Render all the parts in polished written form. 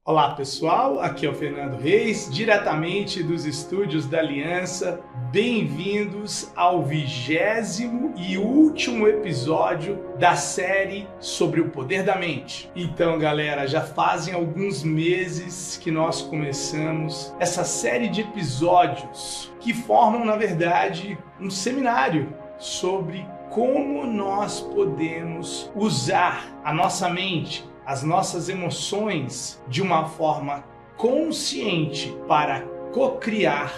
Olá pessoal, aqui é o Fernando Reis, diretamente dos estúdios da Aliança. Bem-vindos ao 20º e último episódio da série sobre o poder da mente. Então galera, já fazem alguns meses que nós começamos essa série de episódios que formam, na verdade, um seminário sobre como nós podemos usar a nossa mente, as nossas emoções de uma forma consciente para co-criar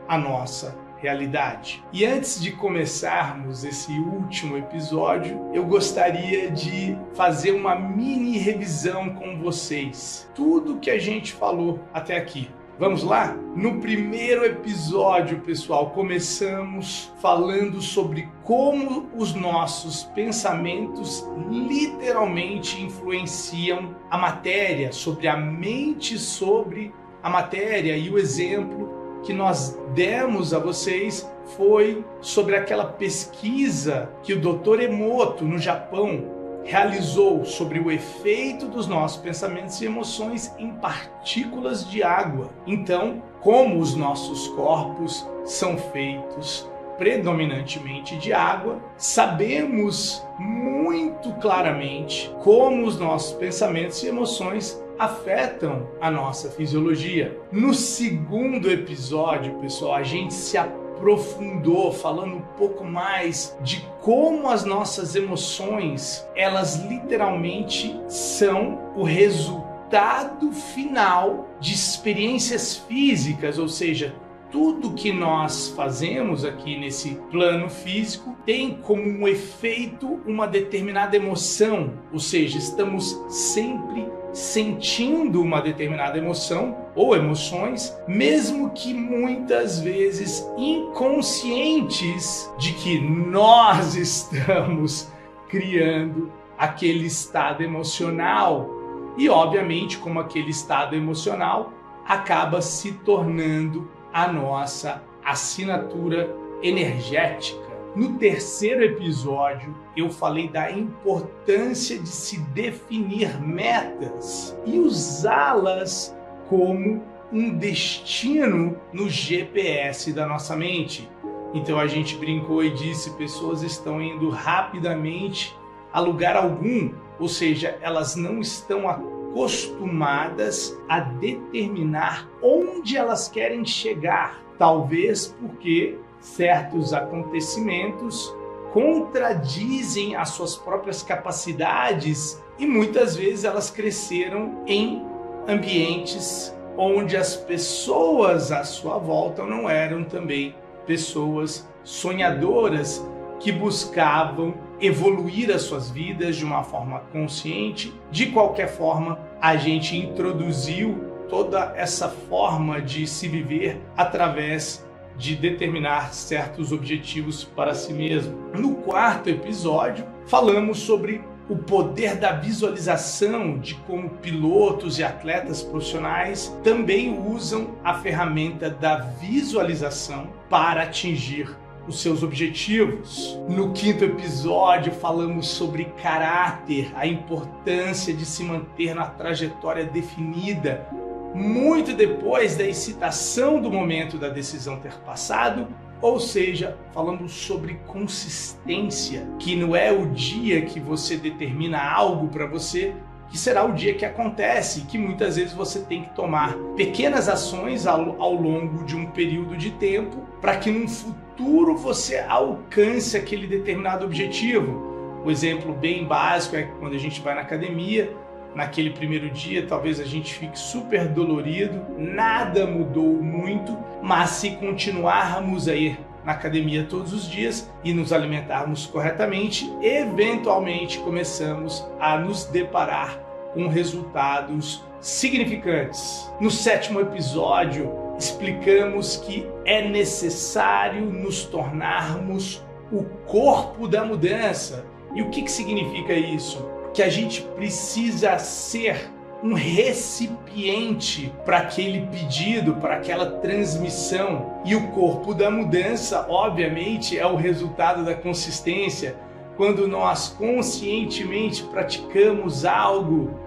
a nossa realidade. E antes de começarmos esse último episódio, eu gostaria de fazer uma mini revisão com vocês. Tudo que a gente falou até aqui. Vamos lá? No primeiro episódio, pessoal, começamos falando sobre como os nossos pensamentos literalmente influenciam a matéria, sobre a mente, sobre a matéria. E o exemplo que nós demos a vocês foi sobre aquela pesquisa que o Dr. Emoto, no Japão, realizou sobre o efeito dos nossos pensamentos e emoções em partículas de água. Então, como os nossos corpos são feitos predominantemente de água, sabemos muito claramente como os nossos pensamentos e emoções afetam a nossa fisiologia. No segundo episódio, pessoal, a gente se aprofundou falando um pouco mais de como as nossas emoções, elas literalmente são o resultado final de experiências físicas, ou seja, tudo que nós fazemos aqui nesse plano físico tem como um efeito uma determinada emoção, ou seja, estamos sempre sentindo uma determinada emoção ou emoções, mesmo que muitas vezes inconscientes de que nós estamos criando aquele estado emocional. E obviamente, como aquele estado emocional acaba se tornando a nossa assinatura energética. No terceiro episódio, eu falei da importância de se definir metas e usá-las como um destino no GPS da nossa mente. Então a gente brincou e disse, pessoas estão indo rapidamente a lugar algum, ou seja, elas não estão acostumadas a determinar onde elas querem chegar, talvez porque certos acontecimentos contradizem as suas próprias capacidades e muitas vezes elas cresceram em ambientes onde as pessoas à sua volta não eram também pessoas sonhadoras que buscavam evoluir as suas vidas de uma forma consciente. De qualquer forma, a gente introduziu toda essa forma de se viver através de determinar certos objetivos para si mesmo. No quarto episódio, falamos sobre o poder da visualização, de como pilotos e atletas profissionais também usam a ferramenta da visualização para atingir os seus objetivos. No quinto episódio, falamos sobre caráter, a importância de se manter na trajetória definida, muito depois da excitação do momento da decisão ter passado, ou seja, falando sobre consistência, que não é o dia que você determina algo para você, que será o dia que acontece, que muitas vezes você tem que tomar pequenas ações ao longo de um período de tempo para que no futuro você alcance aquele determinado objetivo. O exemplo bem básico é quando a gente vai na academia. Naquele primeiro dia, talvez a gente fique super dolorido, nada mudou muito, mas se continuarmos a ir na academia todos os dias e nos alimentarmos corretamente, eventualmente começamos a nos deparar com resultados significantes. No sétimo episódio, explicamos que é necessário nos tornarmos o corpo da mudança. E o que significa isso? Que a gente precisa ser um recipiente para aquele pedido, para aquela transmissão. E o corpo da mudança, obviamente, é o resultado da consistência. Quando nós conscientemente praticamos algo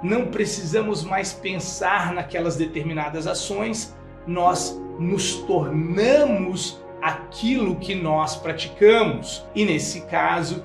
não precisamos mais pensar naquelas determinadas ações, nós nos tornamos aquilo que nós praticamos. E nesse caso,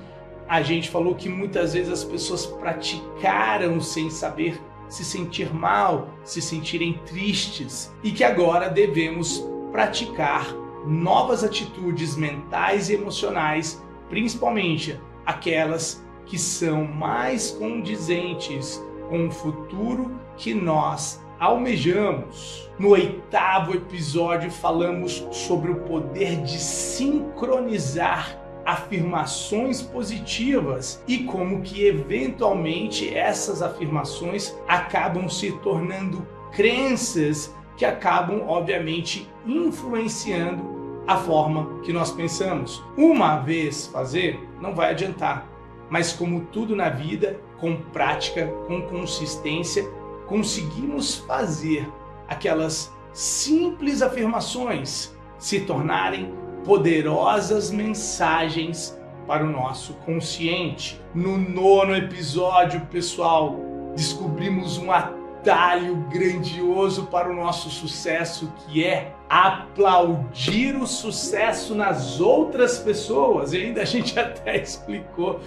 a gente falou que muitas vezes as pessoas praticaram sem saber se sentir mal, se sentirem tristes, e que agora devemos praticar novas atitudes mentais e emocionais, principalmente aquelas que são mais condizentes com o futuro que nós almejamos. No 8º episódio falamos sobre o poder de sincronizar afirmações positivas e como que eventualmente essas afirmações acabam se tornando crenças que acabam obviamente influenciando a forma que nós pensamos. Uma vez fazer não vai adiantar, mas como tudo na vida, com prática, com consistência, conseguimos fazer aquelas simples afirmações se tornarem poderosas mensagens para o nosso consciente. No 9º episódio, pessoal, descobrimos um atalho grandioso para o nosso sucesso, que é aplaudir o sucesso nas outras pessoas. E ainda a gente até explicou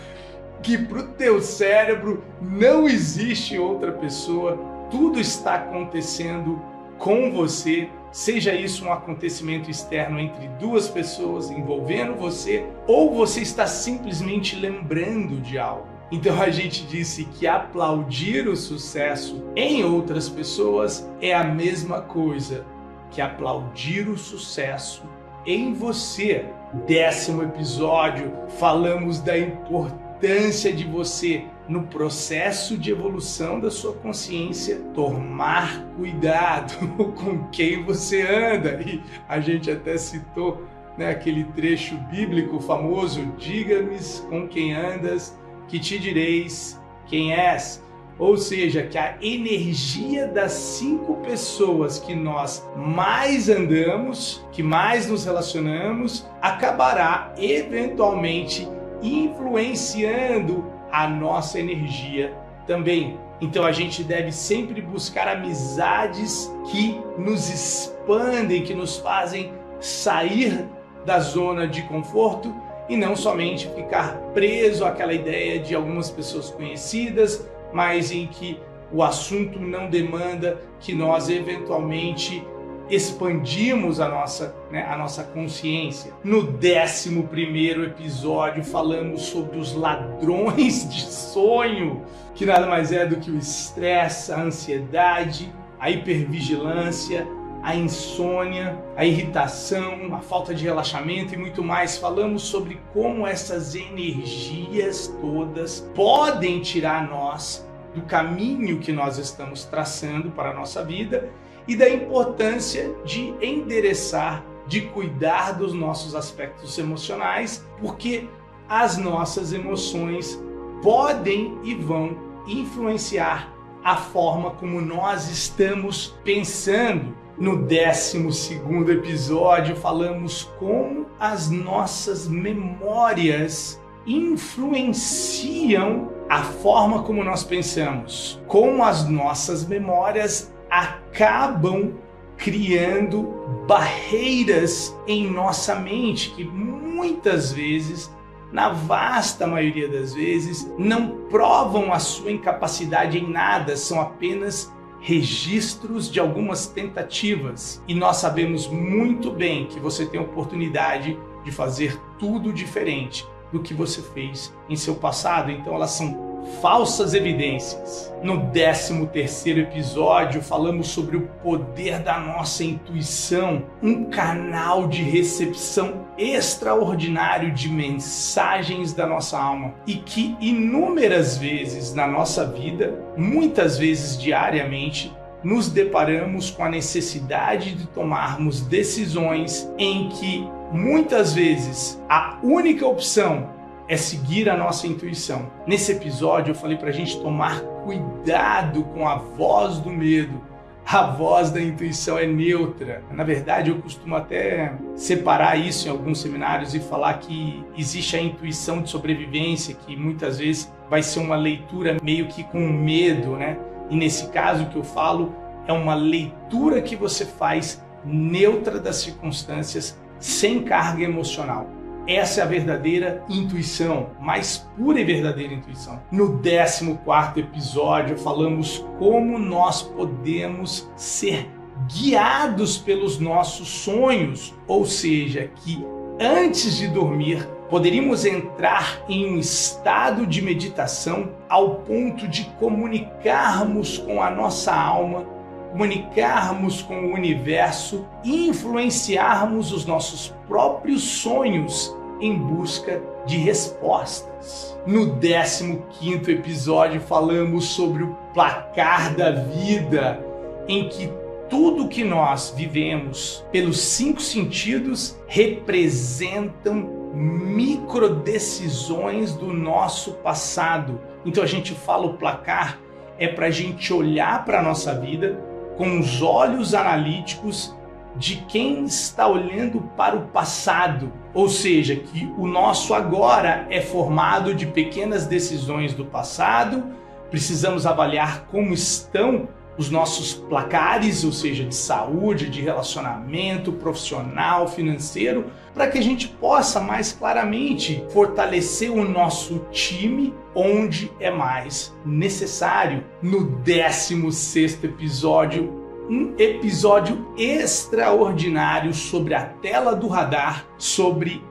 que para o teu cérebro não existe outra pessoa, tudo está acontecendo com você, seja isso um acontecimento externo entre duas pessoas envolvendo você, ou você está simplesmente lembrando de algo. Então a gente disse que aplaudir o sucesso em outras pessoas é a mesma coisa que aplaudir o sucesso em você. 10º episódio, falamos da importância de você, no processo de evolução da sua consciência, tomar cuidado com quem você anda. E a gente até citou, né, aquele trecho bíblico famoso: diga-me com quem andas, que te direis quem és. Ou seja, que a energia das 5 pessoas que nós mais andamos, que mais nos relacionamos, acabará eventualmente influenciando a nossa energia também. Então a gente deve sempre buscar amizades que nos expandem, que nos fazem sair da zona de conforto e não somente ficar preso àquela ideia de algumas pessoas conhecidas, mas em que o assunto não demanda que nós eventualmente expandimos a nossa consciência. No 11º episódio falamos sobre os ladrões de sonho, que nada mais é do que o estresse, a ansiedade, a hipervigilância, a insônia, a irritação, a falta de relaxamento e muito mais. Falamos sobre como essas energias todas podem tirar nós do caminho que nós estamos traçando para a nossa vida e da importância de endereçar, de cuidar dos nossos aspectos emocionais, porque as nossas emoções podem e vão influenciar a forma como nós estamos pensando. No 12º episódio falamos como as nossas memórias influenciam a forma como nós pensamos, como as nossas memórias acabam criando barreiras em nossa mente que muitas vezes, na vasta maioria das vezes, não provam a sua incapacidade em nada, são apenas registros de algumas tentativas. E nós sabemos muito bem que você tem a oportunidade de fazer tudo diferente do que você fez em seu passado, então elas são falsas evidências. No 13º episódio falamos sobre o poder da nossa intuição, um canal de recepção extraordinário de mensagens da nossa alma e que inúmeras vezes na nossa vida, muitas vezes diariamente, nos deparamos com a necessidade de tomarmos decisões em que muitas vezes a única opção é seguir a nossa intuição. Nesse episódio eu falei para a gente tomar cuidado com a voz do medo. A voz da intuição é neutra. Na verdade, eu costumo até separar isso em alguns seminários e falar que existe a intuição de sobrevivência, que muitas vezes vai ser uma leitura meio que com medo, né? E nesse caso que eu falo, é uma leitura que você faz neutra das circunstâncias, sem carga emocional. Essa é a verdadeira intuição, mais pura e verdadeira intuição. No 14º episódio, falamos como nós podemos ser guiados pelos nossos sonhos, ou seja, que antes de dormir, poderíamos entrar em um estado de meditação ao ponto de comunicarmos com a nossa alma, comunicarmos com o universo e influenciarmos os nossos próprios sonhos em busca de respostas. No 15º episódio falamos sobre o placar da vida, em que tudo que nós vivemos pelos 5 sentidos representam microdecisões do nosso passado. Então a gente fala o placar é para a gente olhar para a nossa vida com os olhos analíticos de quem está olhando para o passado, ou seja, que o nosso agora é formado de pequenas decisões do passado. Precisamos avaliar como estão os nossos placares, ou seja, de saúde, de relacionamento profissional, financeiro, para que a gente possa mais claramente fortalecer o nosso time onde é mais necessário. No 16º episódio, um episódio extraordinário sobre a tela do radar, sobre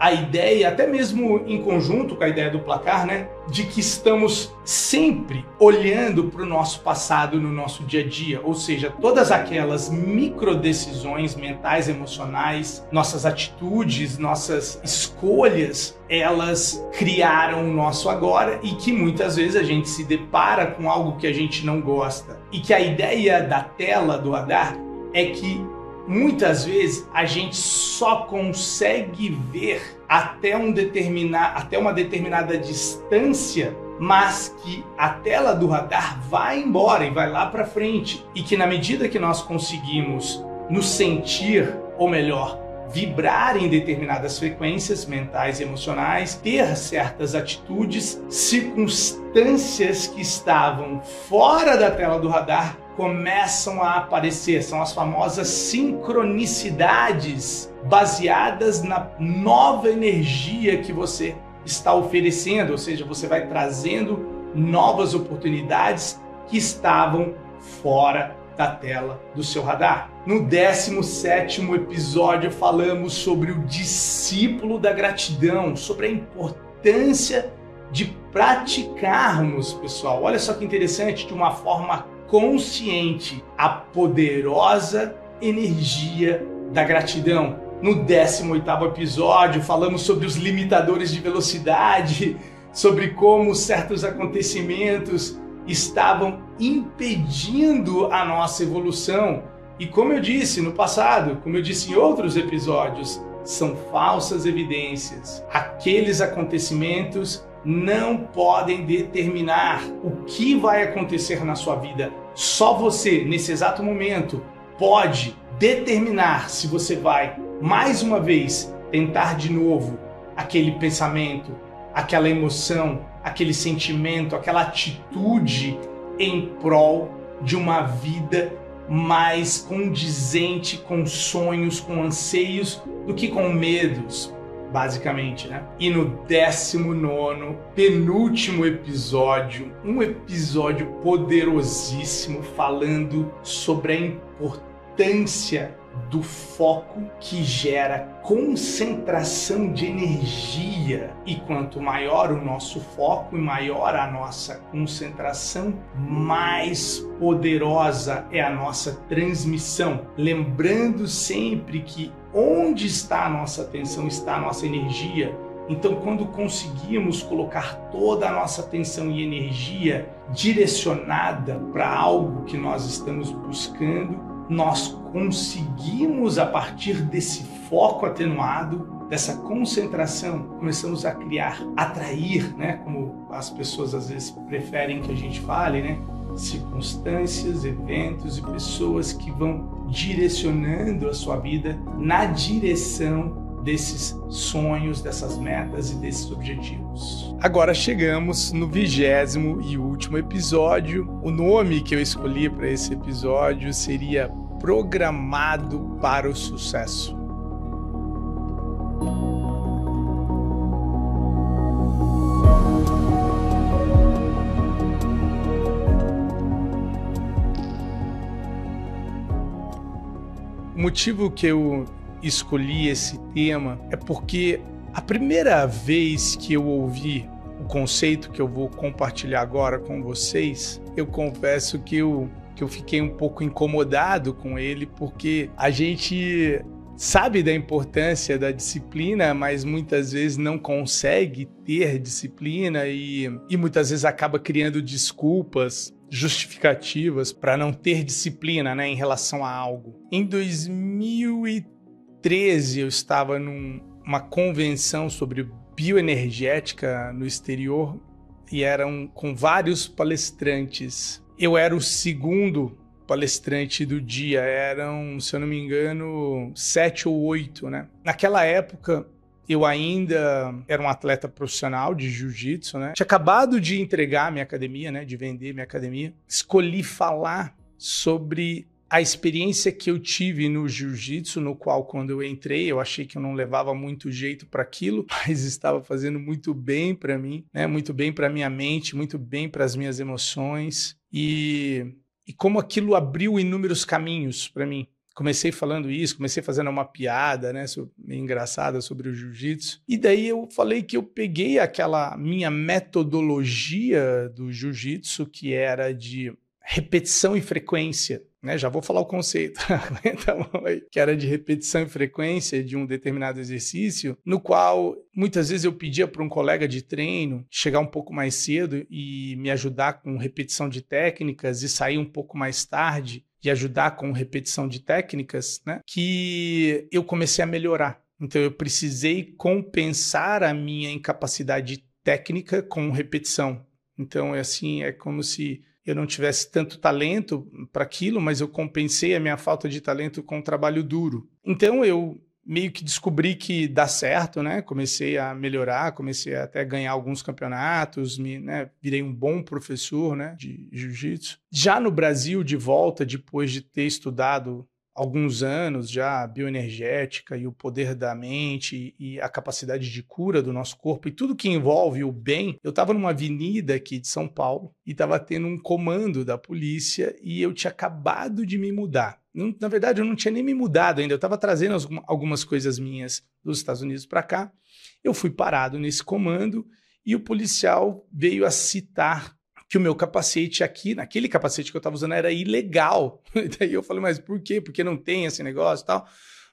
a ideia, até mesmo em conjunto com a ideia do placar, né, de que estamos sempre olhando para o nosso passado no nosso dia a dia, ou seja, todas aquelas microdecisões mentais, emocionais, nossas atitudes, nossas escolhas, elas criaram o nosso agora e que muitas vezes a gente se depara com algo que a gente não gosta. E que a ideia da tela do radar é que muitas vezes a gente só consegue ver até uma determinada distância, mas que a tela do radar vai embora e vai lá para frente. E que na medida que nós conseguimos nos sentir, ou melhor, vibrar em determinadas frequências mentais e emocionais, ter certas atitudes, circunstâncias que estavam fora da tela do radar começam a aparecer. São as famosas sincronicidades baseadas na nova energia que você está oferecendo, ou seja, você vai trazendo novas oportunidades que estavam fora da tela do seu radar. No 17º episódio falamos sobre o discípulo da gratidão, sobre a importância de praticarmos, pessoal. Olha só que interessante, de uma forma consciente, a poderosa energia da gratidão. No 18º episódio falamos sobre os limitadores de velocidade, sobre como certos acontecimentos estavam impedindo a nossa evolução. E como eu disse no passado, como eu disse em outros episódios, são falsas evidências. Aqueles acontecimentos não podem determinar o que vai acontecer na sua vida. Só você, nesse exato momento, pode determinar se você vai, mais uma vez, tentar de novo aquele pensamento, aquela emoção, aquele sentimento, aquela atitude em prol de uma vida mais condizente com sonhos, com anseios, do que com medos, basicamente, né? E no 19º, penúltimo episódio, um episódio poderosíssimo falando sobre a importância do foco que gera concentração de energia. E quanto maior o nosso foco e maior a nossa concentração, mais poderosa é a nossa transmissão. Lembrando sempre que onde está a nossa atenção, está a nossa energia. Então, quando conseguimos colocar toda a nossa atenção e energia direcionada para algo que nós estamos buscando, nós conseguimos, a partir desse foco atenuado, dessa concentração, começamos a criar, atrair, né? Como as pessoas às vezes preferem que a gente fale, né? Circunstâncias, eventos e pessoas que vão direcionando a sua vida na direção desses sonhos, dessas metas e desses objetivos. Agora chegamos no 20º e último episódio. O nome que eu escolhi para esse episódio seria Programado para o Sucesso. O motivo que eu escolhi esse tema é porque a primeira vez que eu ouvi o conceito que eu vou compartilhar agora com vocês, eu confesso que eu fiquei um pouco incomodado com ele, porque a gente sabe da importância da disciplina, mas muitas vezes não consegue ter disciplina e muitas vezes acaba criando desculpas, justificativas para não ter disciplina, né, em relação a algo. Em 2013, eu estava numa convenção sobre bioenergética no exterior e eram com vários palestrantes. Eu era o segundo palestrante do dia, eram, se eu não me engano, 7 ou 8, né? Naquela época, eu ainda era um atleta profissional de jiu-jitsu, né? Tinha acabado de entregar minha academia, né? De vender minha academia. Escolhi falar sobre a experiência que eu tive no jiu-jitsu, no qual, quando eu entrei, eu achei que eu não levava muito jeito para aquilo, mas estava fazendo muito bem para mim, né? Muito bem para minha mente, muito bem para as minhas emoções. E como aquilo abriu inúmeros caminhos para mim. Comecei falando isso, comecei fazendo uma piada, né, meio engraçada sobre o jiu-jitsu. E daí eu falei que eu peguei aquela minha metodologia do jiu-jitsu, que era de repetição e frequência, né? Já vou falar o conceito, então, que era de repetição e frequência de um determinado exercício, no qual muitas vezes eu pedia para um colega de treino chegar um pouco mais cedo e me ajudar com repetição de técnicas e sair um pouco mais tarde e ajudar com repetição de técnicas, né, que eu comecei a melhorar. Então eu precisei compensar a minha incapacidade técnica com repetição. Então é como se eu não tivesse tanto talento para aquilo, mas eu compensei a minha falta de talento com um trabalho duro. Então eu meio que descobri que dá certo, né? Comecei a melhorar, comecei a até ganhar alguns campeonatos, virei um bom professor, né, de jiu-jitsu. Já no Brasil, de volta, depois de ter estudado alguns anos já bioenergética e o poder da mente e a capacidade de cura do nosso corpo e tudo que envolve o bem, eu estava numa avenida aqui de São Paulo e estava tendo um comando da polícia e eu tinha acabado de me mudar. Na verdade, eu não tinha nem me mudado ainda, eu estava trazendo algumas coisas minhas dos Estados Unidos para cá. Eu fui parado nesse comando e o policial veio a citar que o meu capacete aqui, naquele capacete que eu estava usando, era ilegal. E daí eu falei, mas por quê? Porque não tem esse negócio e tal.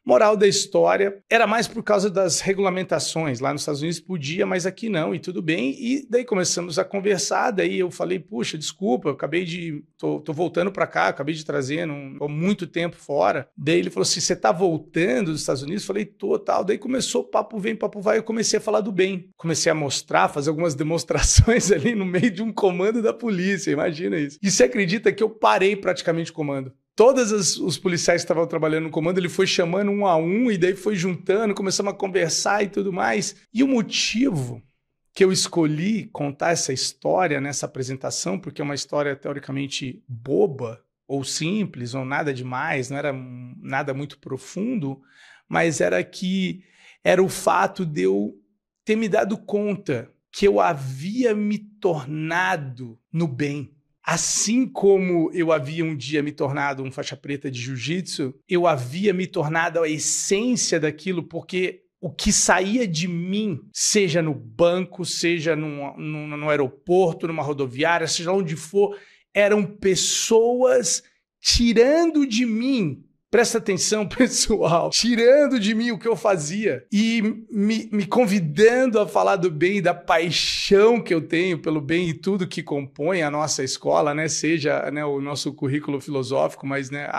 Moral da história, era mais por causa das regulamentações. Lá nos Estados Unidos podia, mas aqui não, e tudo bem. E daí começamos a conversar, daí eu falei, puxa, desculpa, eu tô voltando para cá, acabei de trazer, tô muito tempo fora. Daí ele falou assim, você tá voltando dos Estados Unidos? Eu falei, tô, tal. Daí começou papo vem, papo vai, eu comecei a falar do bem. Comecei a mostrar, fazer algumas demonstrações ali no meio de um comando da polícia, imagina isso. E você acredita que eu parei praticamente o comando? Todos os policiais que estavam trabalhando no comando, ele foi chamando um a um e daí foi juntando, começamos a conversar e tudo mais. E o motivo que eu escolhi contar essa história nessa apresentação, porque é uma história teoricamente boba ou simples ou nada demais, não era nada muito profundo, mas era o fato de eu ter me dado conta que eu havia me tornado no bem. Assim como eu havia um dia me tornado um faixa preta de jiu-jitsu, eu havia me tornado a essência daquilo, porque o que saía de mim, seja no banco, seja no aeroporto, numa rodoviária, seja onde for, eram pessoas tirando de mim. Presta atenção, pessoal, tirando de mim o que eu fazia e me convidando a falar do bem e da paixão que eu tenho pelo bem e tudo que compõe a nossa escola, né? Seja, né, o nosso currículo filosófico, mas, né,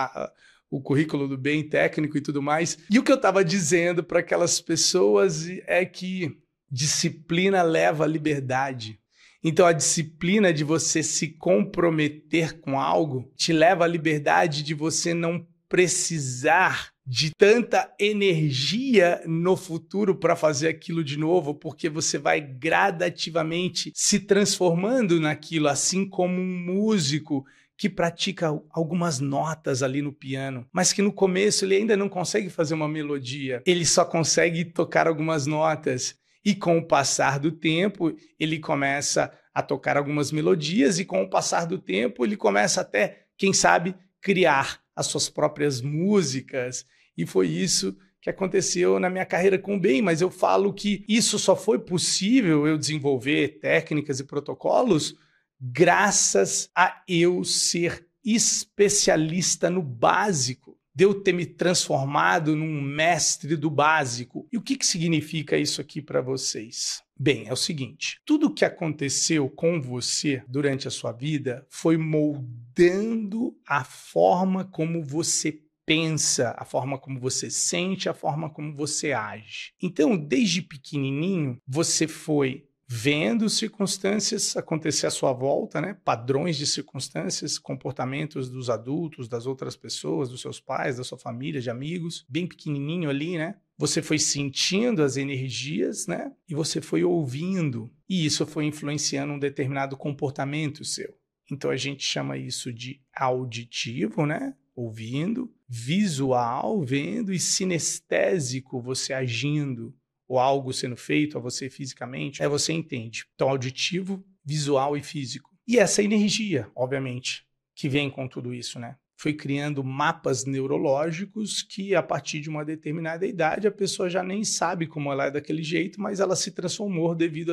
o currículo do bem técnico e tudo mais. E o que eu estava dizendo para aquelas pessoas é que disciplina leva à liberdade. Então, a disciplina de você se comprometer com algo te leva à liberdade de você não precisar de tanta energia no futuro para fazer aquilo de novo, porque você vai gradativamente se transformando naquilo, assim como um músico que pratica algumas notas ali no piano, mas que no começo ele ainda não consegue fazer uma melodia, ele só consegue tocar algumas notas. E com o passar do tempo, ele começa a tocar algumas melodias e com o passar do tempo, ele começa até, quem sabe, criar as suas próprias músicas. E foi isso que aconteceu na minha carreira com o Ben, mas eu falo que isso só foi possível eu desenvolver técnicas e protocolos graças a eu ser especialista no básico, de eu ter me transformado num mestre do básico. E o que significa isso aqui para vocês? Bem, é o seguinte, tudo o que aconteceu com você durante a sua vida foi moldando a forma como você pensa, a forma como você sente, a forma como você age. Então, desde pequenininho, você foi vendo circunstâncias acontecer à sua volta, né? Padrões de circunstâncias, comportamentos dos adultos, das outras pessoas, dos seus pais, da sua família, de amigos, bem pequenininho ali, né? Você foi sentindo as energias, né? E você foi ouvindo. E isso foi influenciando um determinado comportamento seu. Então a gente chama isso de auditivo, né? Ouvindo, visual, vendo, e sinestésico, você agindo, ou algo sendo feito a você fisicamente, você entende. Então, auditivo, visual e físico. E essa energia, obviamente, que vem com tudo isso, né? Foi criando mapas neurológicos que, a partir de uma determinada idade, a pessoa já nem sabe como ela é daquele jeito, mas ela se transformou devido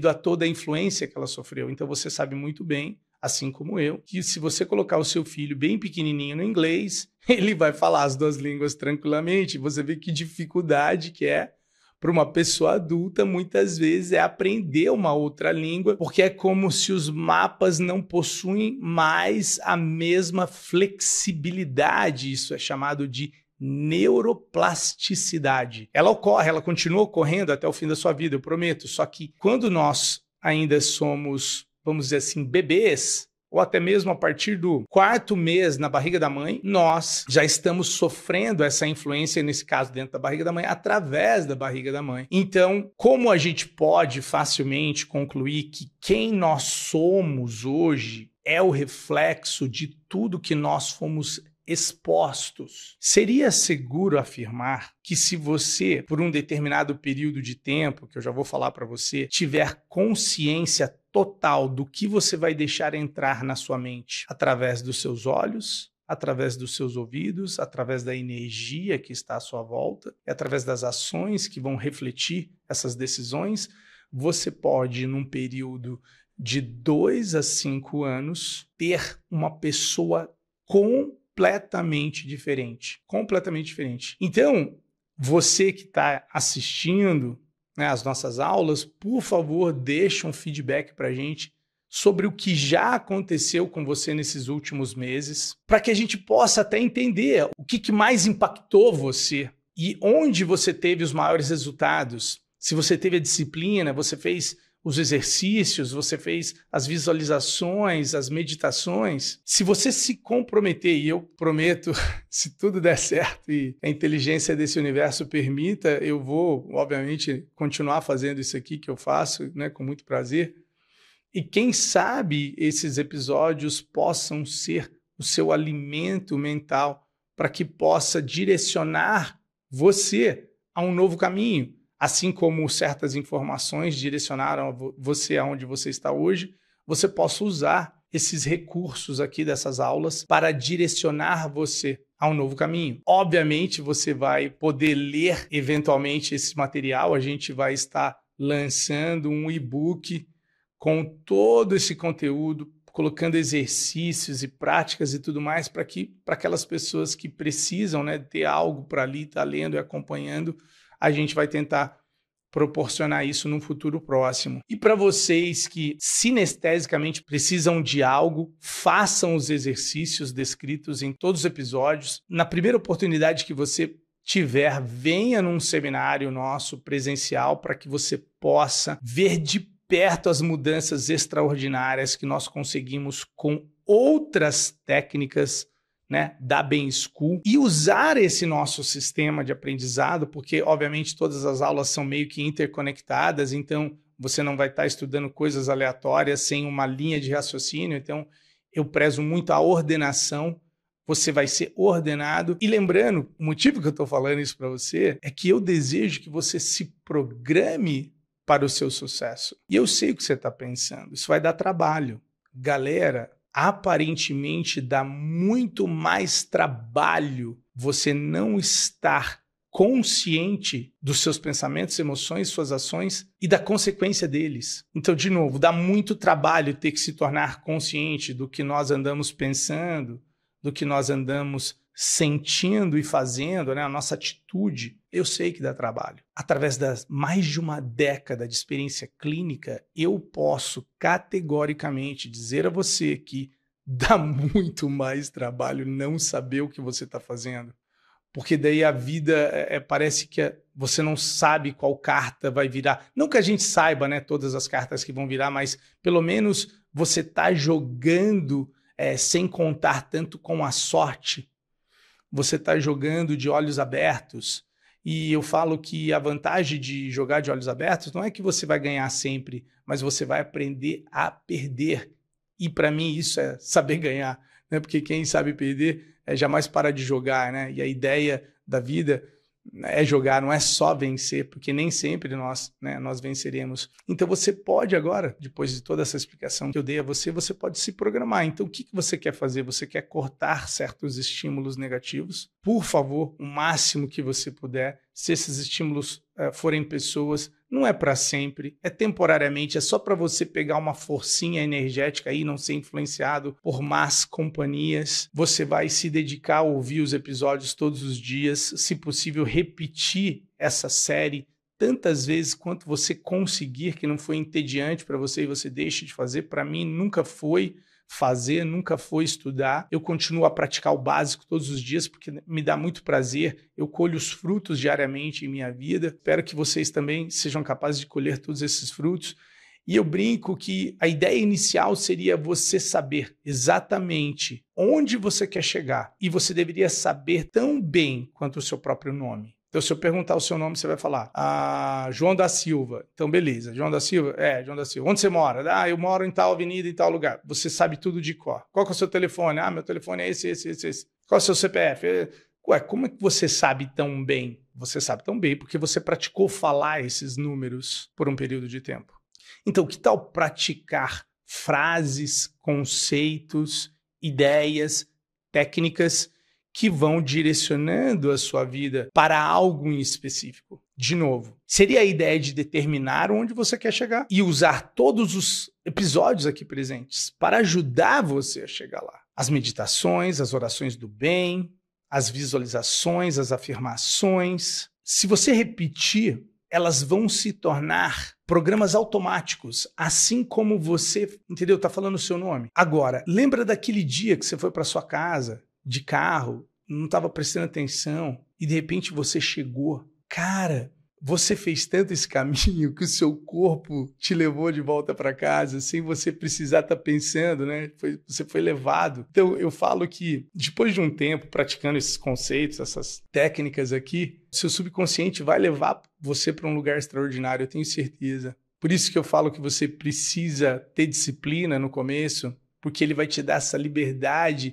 a toda a influência que ela sofreu. Então, você sabe muito bem, assim como eu, que se você colocar o seu filho bem pequenininho no inglês, ele vai falar as duas línguas tranquilamente. Você vê que dificuldade que é para uma pessoa adulta, muitas vezes, é aprender uma outra língua, porque é como se os mapas não possuem mais a mesma flexibilidade. Isso é chamado de neuroplasticidade. Ela ocorre, ela continua ocorrendo até o fim da sua vida, eu prometo. Só que quando nós ainda somos, vamos dizer assim, bebês, ou até mesmo a partir do 4º mês na barriga da mãe, nós já estamos sofrendo essa influência, nesse caso dentro da barriga da mãe, através da barriga da mãe. Então, como a gente pode facilmente concluir que quem nós somos hoje é o reflexo de tudo que nós fomos expostos? Seria seguro afirmar que se você, por um determinado período de tempo, que eu já vou falar para você, tiver consciência total do que você vai deixar entrar na sua mente através dos seus olhos, através dos seus ouvidos, através da energia que está à sua volta e através das ações que vão refletir essas decisões, você pode, num período de 2 a 5 anos, ter uma pessoa completamente diferente. Completamente diferente. Então, você que está assistindo, né, as nossas aulas, por favor, deixe um feedback para a gente sobre o que já aconteceu com você nesses últimos meses, para que a gente possa até entender o que mais impactou você e onde você teve os maiores resultados. Se você teve a disciplina, você fez os exercícios, você fez as visualizações, as meditações. Se você se comprometer, e eu prometo, se tudo der certo e a inteligência desse universo permita, eu vou, obviamente, continuar fazendo isso aqui que eu faço, né, com muito prazer. E quem sabe esses episódios possam ser o seu alimento mental para que possa direcionar você a um novo caminho. Assim como certas informações direcionaram você aonde você está hoje, você possa usar esses recursos aqui dessas aulas para direcionar você a um novo caminho. Obviamente, você vai poder ler eventualmente esse material, a gente vai estar lançando um e-book com todo esse conteúdo, colocando exercícios e práticas e tudo mais para aquelas pessoas que precisam, né, ter algo para ali, estar lendo e acompanhando, a gente vai tentar proporcionar isso num futuro próximo. E para vocês que sinestesicamente precisam de algo, façam os exercícios descritos em todos os episódios. Na primeira oportunidade que você tiver, venha num seminário nosso presencial para que você possa ver de perto as mudanças extraordinárias que nós conseguimos com outras técnicas né, da Bain School e usar esse nosso sistema de aprendizado, porque obviamente todas as aulas são meio que interconectadas, então você não vai estar estudando coisas aleatórias sem uma linha de raciocínio, então eu prezo muito a ordenação, você vai ser ordenado. E lembrando, o motivo que eu estou falando isso para você é que eu desejo que você se programe para o seu sucesso. E eu sei o que você está pensando, isso vai dar trabalho. Galera, aparentemente dá muito mais trabalho você não estar consciente dos seus pensamentos, emoções, suas ações e da consequência deles. Então, de novo, dá muito trabalho ter que se tornar consciente do que nós andamos pensando, do que nós andamos sentindo e fazendo, né? A nossa atitude. Eu sei que dá trabalho. Através das mais de uma década de experiência clínica, eu posso categoricamente dizer a você que dá muito mais trabalho não saber o que você está fazendo. Porque daí a vida parece que você não sabe qual carta vai virar. Não que a gente saiba, né, todas as cartas que vão virar, mas pelo menos você está jogando sem contar tanto com a sorte. Você está jogando de olhos abertos. E eu falo que a vantagem de jogar de olhos abertos não é que você vai ganhar sempre, mas você vai aprender a perder. E para mim isso é saber ganhar, né? Porque quem sabe perder jamais para de jogar, né? E a ideia da vida é jogar, não é só vencer, porque nem sempre nós venceremos. Então você pode agora, depois de toda essa explicação que eu dei a você, você pode se programar. Então o que você quer fazer? Você quer cortar certos estímulos negativos? Por favor, o máximo que você puder. Se esses estímulos forem pessoas, não é para sempre, é temporariamente, é só para você pegar uma forcinha energética aí, não ser influenciado por más companhias. Você vai se dedicar a ouvir os episódios todos os dias, se possível repetir essa série tantas vezes quanto você conseguir, que não foi entediante para você e você deixe de fazer. Para mim nunca foi fazer, nunca foi estudar. Eu continuo a praticar o básico todos os dias porque me dá muito prazer. Eu colho os frutos diariamente em minha vida. Espero que vocês também sejam capazes de colher todos esses frutos. E eu brinco que a ideia inicial seria você saber exatamente onde você quer chegar. E você deveria saber tão bem quanto o seu próprio nome. Então, se eu perguntar o seu nome, você vai falar, João da Silva. Então, beleza, João da Silva? João da Silva. Onde você mora? Eu moro em tal avenida, em tal lugar. Você sabe tudo de cor. Qual que é o seu telefone? Meu telefone é esse. Qual é o seu CPF? Como é que você sabe tão bem? Você sabe tão bem porque você praticou falar esses números por um período de tempo. Então, que tal praticar frases, conceitos, ideias, técnicas que vão direcionando a sua vida para algo em específico? De novo, seria a ideia de determinar onde você quer chegar e usar todos os episódios aqui presentes para ajudar você a chegar lá. As meditações, as orações do bem, as visualizações, as afirmações. Se você repetir, elas vão se tornar programas automáticos, assim como você, entendeu? Tá falando o seu nome. Agora, lembra daquele dia que você foi para sua casa de carro, não estava prestando atenção e de repente você chegou. Cara, você fez tanto esse caminho que o seu corpo te levou de volta para casa sem você precisar estar pensando, né? Você foi levado. Então, eu falo que depois de um tempo praticando esses conceitos, essas técnicas aqui, seu subconsciente vai levar você para um lugar extraordinário, eu tenho certeza. Por isso que eu falo que você precisa ter disciplina no começo, porque ele vai te dar essa liberdade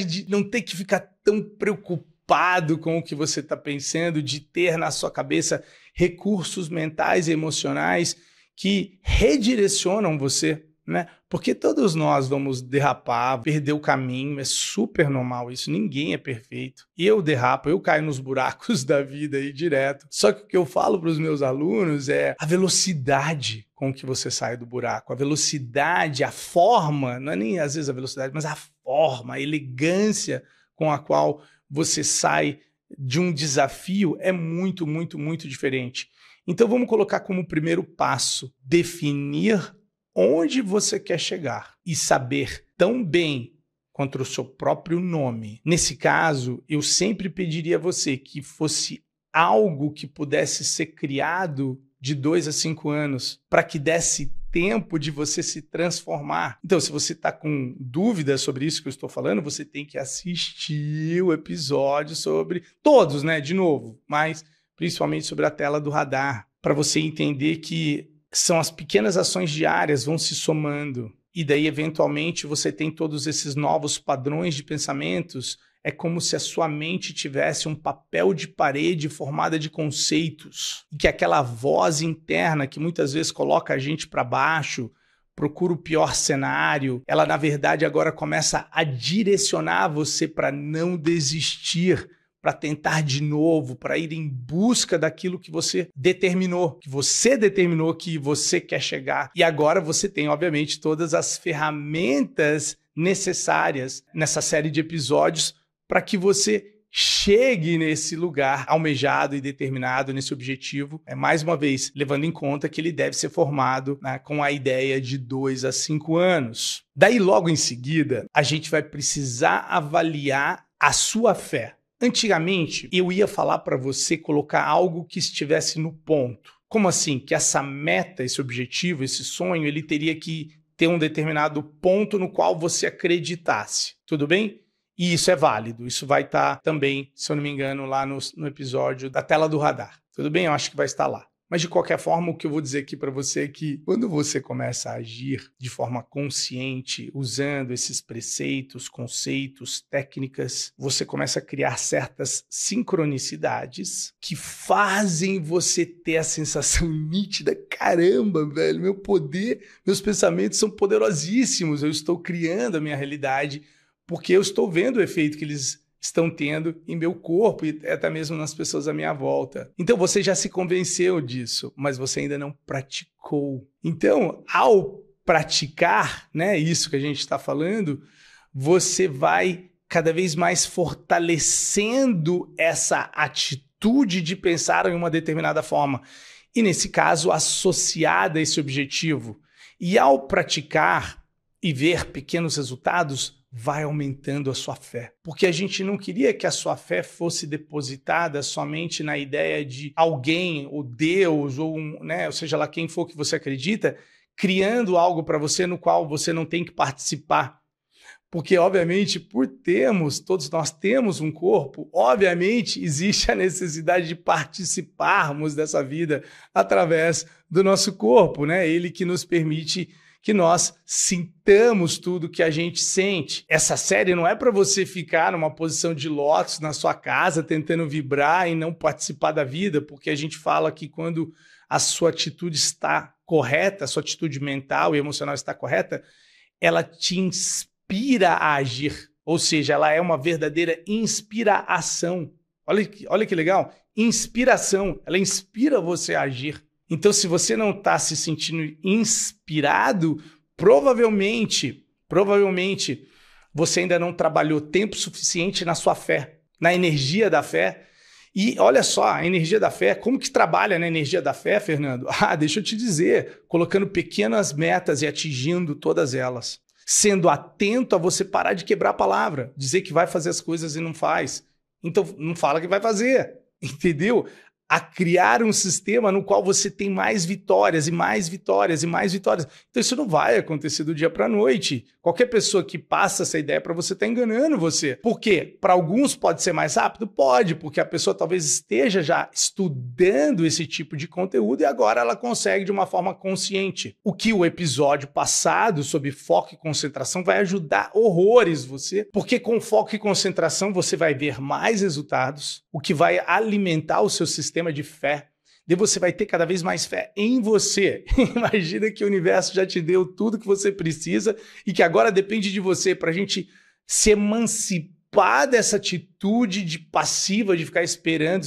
de não ter que ficar tão preocupado com o que você está pensando, de ter na sua cabeça recursos mentais e emocionais que redirecionam você, né? Porque todos nós vamos derrapar, perder o caminho, é super normal isso, ninguém é perfeito. Eu derrapo, eu caio nos buracos da vida aí direto. Só que o que eu falo para os meus alunos é a velocidade com que você sai do buraco, a velocidade, a forma, não é nem às vezes a velocidade, mas a forma, a elegância com a qual você sai de um desafio é muito, muito, muito diferente. Então vamos colocar como primeiro passo, definir onde você quer chegar e saber tão bem quanto o seu próprio nome. Nesse caso, eu sempre pediria a você que fosse algo que pudesse ser criado de 2 a 5 anos, para que desse tempo de você se transformar. Então, se você está com dúvidas sobre isso que eu estou falando, você tem que assistir o episódio sobre todos, né? De novo, mas principalmente sobre a tela do radar, para você entender que são as pequenas ações diárias vão se somando. E daí, eventualmente, você tem todos esses novos padrões de pensamentos. É como se a sua mente tivesse um papel de parede formada de conceitos. E que aquela voz interna que muitas vezes coloca a gente para baixo, procura o pior cenário, ela, na verdade, agora começa a direcionar você para não desistir, para tentar de novo, para ir em busca daquilo que você determinou que você quer chegar. E agora você tem, obviamente, todas as ferramentas necessárias nessa série de episódios para que você chegue nesse lugar almejado e determinado, nesse objetivo. Mais uma vez, levando em conta que ele deve ser formado, né, com a ideia de 2 a 5 anos. Daí, logo em seguida, a gente vai precisar avaliar a sua fé. Antigamente, eu ia falar para você colocar algo que estivesse no ponto. Como assim? Que essa meta, esse objetivo, esse sonho, ele teria que ter um determinado ponto no qual você acreditasse. Tudo bem? E isso é válido. Isso vai estar também, se eu não me engano, lá no episódio da tela do radar. Tudo bem? Eu acho que vai estar lá. Mas, de qualquer forma, o que eu vou dizer aqui para você é que quando você começa a agir de forma consciente, usando esses preceitos, conceitos, técnicas, você começa a criar certas sincronicidades que fazem você ter a sensação nítida, caramba, velho, meu poder, meus pensamentos são poderosíssimos, eu estou criando a minha realidade porque eu estou vendo o efeito que eles estão tendo em meu corpo e até mesmo nas pessoas à minha volta. Então você já se convenceu disso, mas você ainda não praticou. Então, ao praticar, né, isso que a gente está falando, você vai cada vez mais fortalecendo essa atitude de pensar em uma determinada forma. E nesse caso, associada a esse objetivo. E ao praticar e ver pequenos resultados, vai aumentando a sua fé. Porque a gente não queria que a sua fé fosse depositada somente na ideia de alguém, ou Deus, ou seja lá quem for que você acredita, criando algo para você no qual você não tem que participar. Porque, obviamente, todos nós temos um corpo, obviamente existe a necessidade de participarmos dessa vida através do nosso corpo, né? Ele que nos permite que nós sintamos tudo que a gente sente. Essa série não é para você ficar numa posição de lótus na sua casa, tentando vibrar e não participar da vida, porque a gente fala que quando a sua atitude está correta, a sua atitude mental e emocional está correta, ela te inspira a agir. Ou seja, ela é uma verdadeira inspiração. Olha que legal. Inspiração. Ela inspira você a agir. Então, se você não está se sentindo inspirado, provavelmente você ainda não trabalhou tempo suficiente na sua fé, na energia da fé. E olha só, a energia da fé, como que trabalha na energia da fé, Fernando? Deixa eu te dizer, colocando pequenas metas e atingindo todas elas. Sendo atento a você parar de quebrar a palavra, dizer que vai fazer as coisas e não faz. Então, não fala que vai fazer, entendeu? A criar um sistema no qual você tem mais vitórias e mais vitórias e mais vitórias. Então isso não vai acontecer do dia para a noite. Qualquer pessoa que passa essa ideia para você está enganando você. Por quê? Para alguns pode ser mais rápido? Pode, porque a pessoa talvez esteja já estudando esse tipo de conteúdo e agora ela consegue de uma forma consciente. O que o episódio passado sobre foco e concentração vai ajudar horrores você, porque com foco e concentração você vai ver mais resultados, o que vai alimentar o seu sistema de fé, e você vai ter cada vez mais fé em você. Imagina que o universo já te deu tudo que você precisa e que agora depende de você para a gente se emancipar dessa atitude de passiva, de ficar esperando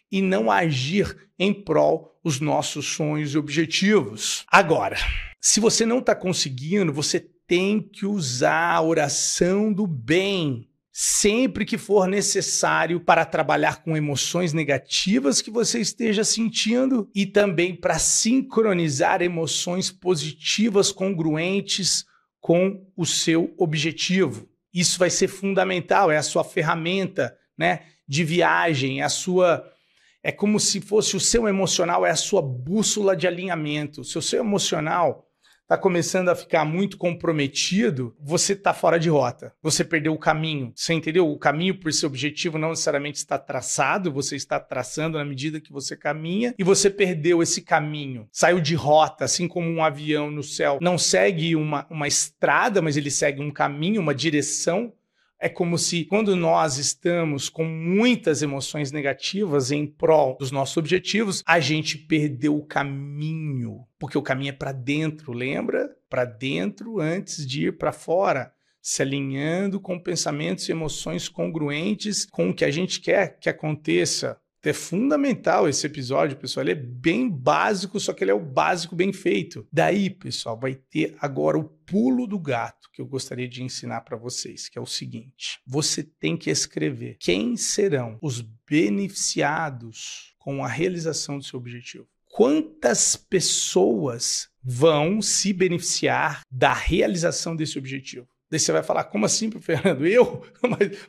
e não agir em prol dos nossos sonhos e objetivos. Agora, se você não está conseguindo, você tem que usar a oração do bem sempre que for necessário para trabalhar com emoções negativas que você esteja sentindo e também para sincronizar emoções positivas congruentes com o seu objetivo. Isso vai ser fundamental, é a sua ferramenta, né, de viagem, é É como se fosse o seu emocional, é a sua bússola de alinhamento. Se o seu emocional está começando a ficar muito comprometido, você está fora de rota. Você perdeu o caminho. Você entendeu? O caminho por seu objetivo não necessariamente está traçado, você está traçando na medida que você caminha e você perdeu esse caminho. Saiu de rota, assim como um avião no céu não segue uma estrada, mas ele segue um caminho, uma direção. É como se, quando nós estamos com muitas emoções negativas em prol dos nossos objetivos, a gente perdeu o caminho. Porque o caminho é para dentro, lembra? Para dentro antes de ir para fora. Se alinhando com pensamentos e emoções congruentes com o que a gente quer que aconteça. É fundamental esse episódio, pessoal. Ele é bem básico, só que ele é o básico bem feito. Daí, pessoal, vai ter agora o pulo do gato que eu gostaria de ensinar para vocês, que é o seguinte. Você tem que escrever quem serão os beneficiados com a realização do seu objetivo. Quantas pessoas vão se beneficiar da realização desse objetivo? Daí você vai falar, como assim, Fernando? Eu?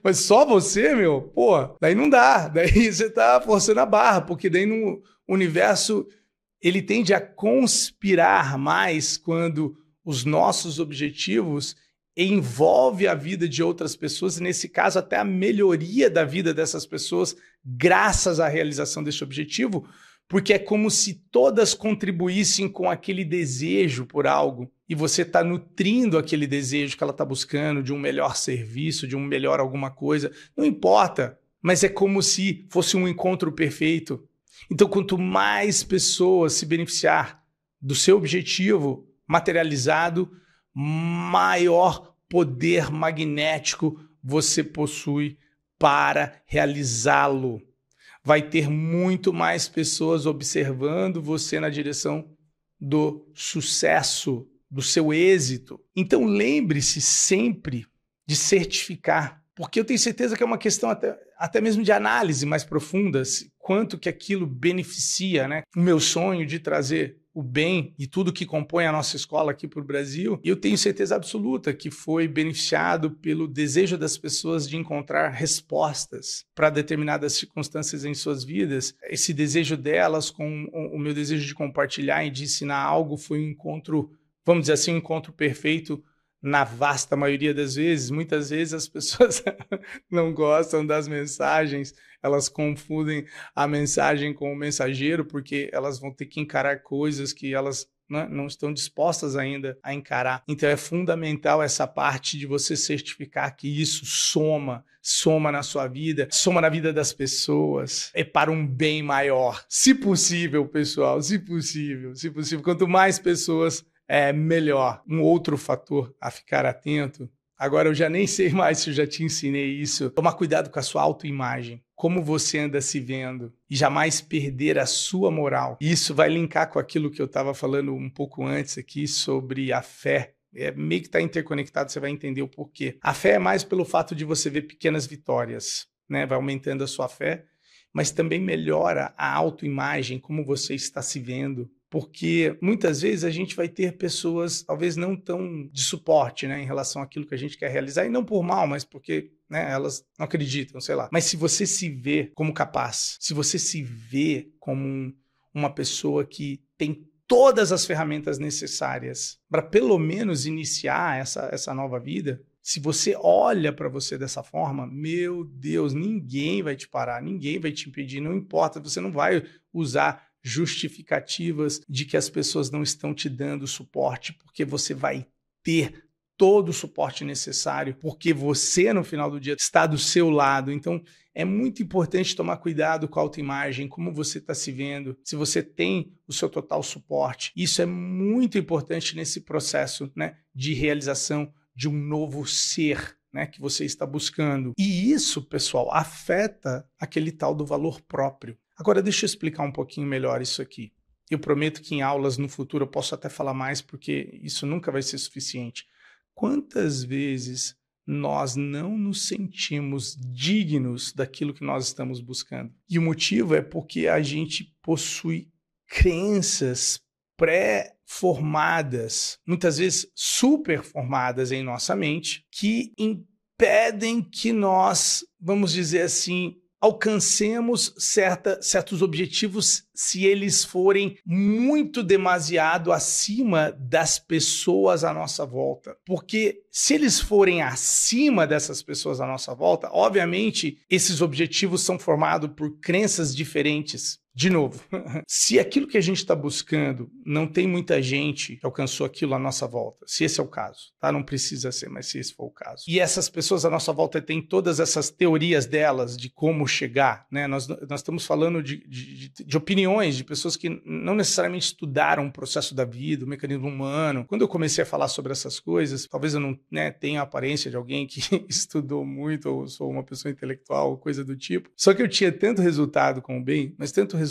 Mas só você, meu? Pô, daí não dá. Daí você tá forçando a barra, porque daí no universo ele tende a conspirar mais quando os nossos objetivos envolvem a vida de outras pessoas, e nesse caso até a melhoria da vida dessas pessoas graças à realização desse objetivo, porque é como se todas contribuíssem com aquele desejo por algo e você está nutrindo aquele desejo que ela está buscando de um melhor serviço, de um melhor alguma coisa. Não importa, mas é como se fosse um encontro perfeito. Então, quanto mais pessoas se beneficiar do seu objetivo materializado, maior poder magnético você possui para realizá-lo. Vai ter muito mais pessoas observando você na direção do sucesso, do seu êxito. Então lembre-se sempre de certificar, porque eu tenho certeza que é uma questão até mesmo de análise mais profunda, quanto que aquilo beneficia, né? O meu sonho de trazer o bem e tudo que compõe a nossa escola aqui para o Brasil, eu tenho certeza absoluta que foi beneficiado pelo desejo das pessoas de encontrar respostas para determinadas circunstâncias em suas vidas. Esse desejo delas com o meu desejo de compartilhar e de ensinar algo foi um encontro, vamos dizer assim, um encontro perfeito na vasta maioria das vezes. Muitas vezes as pessoas não gostam das mensagens, elas confundem a mensagem com o mensageiro, porque elas vão ter que encarar coisas que elas não estão dispostas ainda a encarar. Então é fundamental essa parte de você certificar que isso soma na sua vida, soma na vida das pessoas, é para um bem maior. Se possível, pessoal, se possível. Quanto mais pessoas, melhor. Um outro fator a ficar atento. Agora eu já nem sei mais se eu já te ensinei isso. Tomar cuidado com a sua autoimagem. Como você anda se vendo. E jamais perder a sua moral. Isso vai linkar com aquilo que eu estava falando um pouco antes aqui sobre a fé. Meio que está interconectado, você vai entender o porquê. A fé é mais pelo fato de você ver pequenas vitórias, né? Vai aumentando a sua fé, mas também melhora a autoimagem, como você está se vendo. Porque muitas vezes a gente vai ter pessoas talvez não tão de suporte, né, em relação àquilo que a gente quer realizar, e não por mal, mas porque, né, elas não acreditam, sei lá. Mas se você se vê como capaz, se você se vê como uma pessoa que tem todas as ferramentas necessárias para pelo menos iniciar essa nova vida, se você olha para você dessa forma, meu Deus, ninguém vai te parar, ninguém vai te impedir, não importa, você não vai usar justificativas de que as pessoas não estão te dando suporte, porque você vai ter todo o suporte necessário, porque você, no final do dia, está do seu lado. Então, é muito importante tomar cuidado com a autoimagem, como você está se vendo, se você tem o seu total suporte. Isso é muito importante nesse processo, né, de realização de um novo ser, né, que você está buscando. E isso, pessoal, afeta aquele tal do valor próprio. Agora, deixa eu explicar um pouquinho melhor isso aqui. Eu prometo que em aulas no futuro eu posso até falar mais, porque isso nunca vai ser suficiente. Quantas vezes nós não nos sentimos dignos daquilo que nós estamos buscando? E o motivo é porque a gente possui crenças pré-formadas, muitas vezes super formadas em nossa mente, que impedem que nós, vamos dizer assim, alcancemos certos objetivos se eles forem muito demasiado acima das pessoas à nossa volta. Porque se eles forem acima dessas pessoas à nossa volta, obviamente esses objetivos são formados por crenças diferentes. De novo, se aquilo que a gente está buscando não tem muita gente que alcançou aquilo à nossa volta, se esse é o caso, tá? Não precisa ser, mas se esse for o caso. E essas pessoas à nossa volta têm todas essas teorias delas de como chegar, né? Nós estamos falando de opiniões de pessoas que não necessariamente estudaram o processo da vida, o mecanismo humano. Quando eu comecei a falar sobre essas coisas, talvez eu não, né, tenha a aparência de alguém que estudou muito ou sou uma pessoa intelectual ou coisa do tipo. Só que eu tinha tanto resultado com o bem, mas tanto,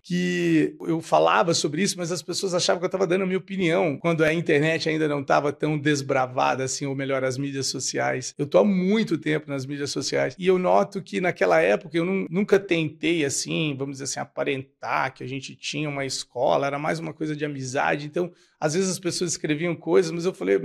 que eu falava sobre isso, mas as pessoas achavam que eu estava dando a minha opinião, quando a internet ainda não estava tão desbravada assim, ou melhor, as mídias sociais. Eu estou há muito tempo nas mídias sociais e eu noto que naquela época eu nunca tentei, assim, vamos dizer assim, aparentar que a gente tinha uma escola, era mais uma coisa de amizade. Então, às vezes as pessoas escreviam coisas, mas eu falei,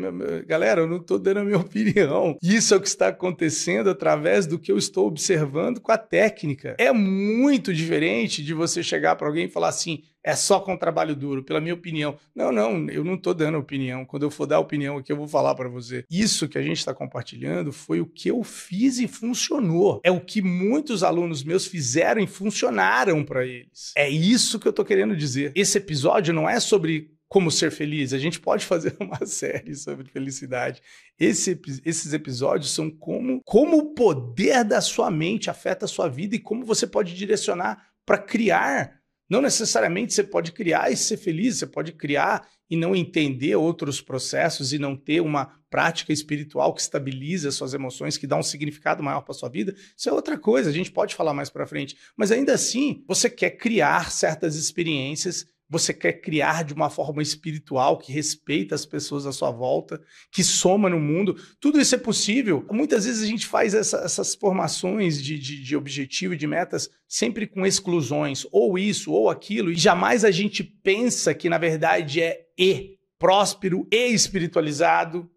galera, eu não estou dando a minha opinião. Isso é o que está acontecendo através do que eu estou observando com a técnica. É muito diferente de você chegar para alguém e falar assim, é só com trabalho duro, pela minha opinião. Não, eu não estou dando opinião. Quando eu for dar opinião aqui, eu vou falar para você. Isso que a gente está compartilhando foi o que eu fiz e funcionou. É o que muitos alunos meus fizeram e funcionaram para eles. É isso que eu estou querendo dizer. Esse episódio não é sobre como ser feliz. A gente pode fazer uma série sobre felicidade. Esses episódios são como o poder da sua mente afeta a sua vida e como você pode direcionar para criar. Não necessariamente você pode criar e ser feliz, você pode criar e não entender outros processos e não ter uma prática espiritual que estabiliza as suas emoções, que dá um significado maior para a sua vida. Isso é outra coisa, a gente pode falar mais para frente. Mas ainda assim, você quer criar certas experiências, você quer criar de uma forma espiritual que respeita as pessoas à sua volta, que soma no mundo. Tudo isso é possível. Muitas vezes a gente faz essas formações de objetivo e de metas sempre com exclusões, ou isso, ou aquilo, e jamais a gente pensa que, na verdade, é próspero, espiritualizado,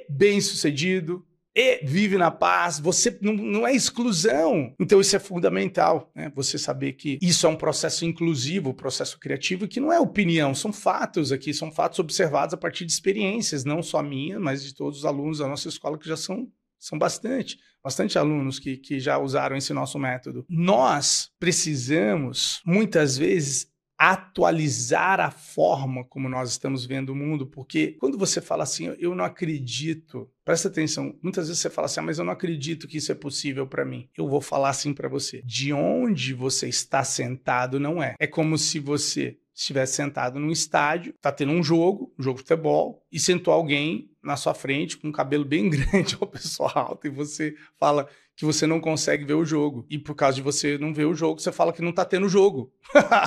bem-sucedido, e vive na paz. Você não é exclusão. Então isso é fundamental, né? Você saber que isso é um processo inclusivo, um processo criativo, que não é opinião, são fatos aqui, são fatos observados a partir de experiências, não só minha, mas de todos os alunos da nossa escola, que já são bastante alunos que já usaram esse nosso método. Nós precisamos, muitas vezes, atualizar a forma como nós estamos vendo o mundo, porque quando você fala assim, eu não acredito, presta atenção, muitas vezes você fala assim, mas eu não acredito que isso é possível para mim. Eu vou falar assim para você, de onde você está sentado não é. É como se você estivesse sentado num estádio, tá tendo um jogo de futebol, e sentou alguém na sua frente com um cabelo bem grande, uma pessoa alta, e você fala que você não consegue ver o jogo. E por causa de você não ver o jogo, você fala que não tá tendo jogo.